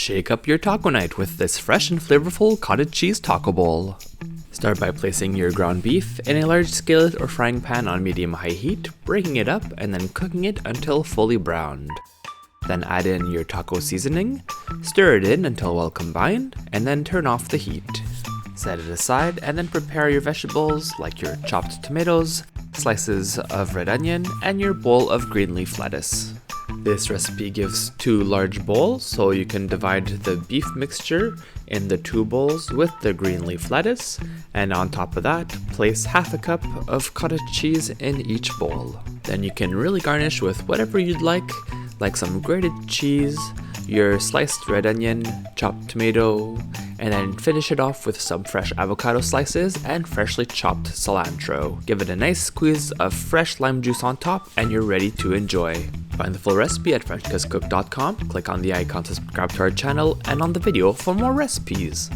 Shake up your taco night with this fresh and flavorful cottage cheese taco bowl. Start by placing your ground beef in a large skillet or frying pan on medium-high heat, breaking it up and then cooking it until fully browned. Then add in your taco seasoning, stir it in until well combined, and then turn off the heat. Set it aside and then prepare your vegetables like your chopped tomatoes, slices of red onion, and your bowl of green leaf lettuce. This recipe gives 2 large bowls, so you can divide the beef mixture in the 2 bowls with the green leaf lettuce, and on top of that, place half a cup of cottage cheese in each bowl. Then you can really garnish with whatever you'd like some grated cheese, your sliced red onion, chopped tomato, and then finish it off with some fresh avocado slices and freshly chopped cilantro. Give it a nice squeeze of fresh lime juice on top and you're ready to enjoy. Find the full recipe at FrenchCousinCook.com, click on the icon to subscribe to our channel, and on the video for more recipes.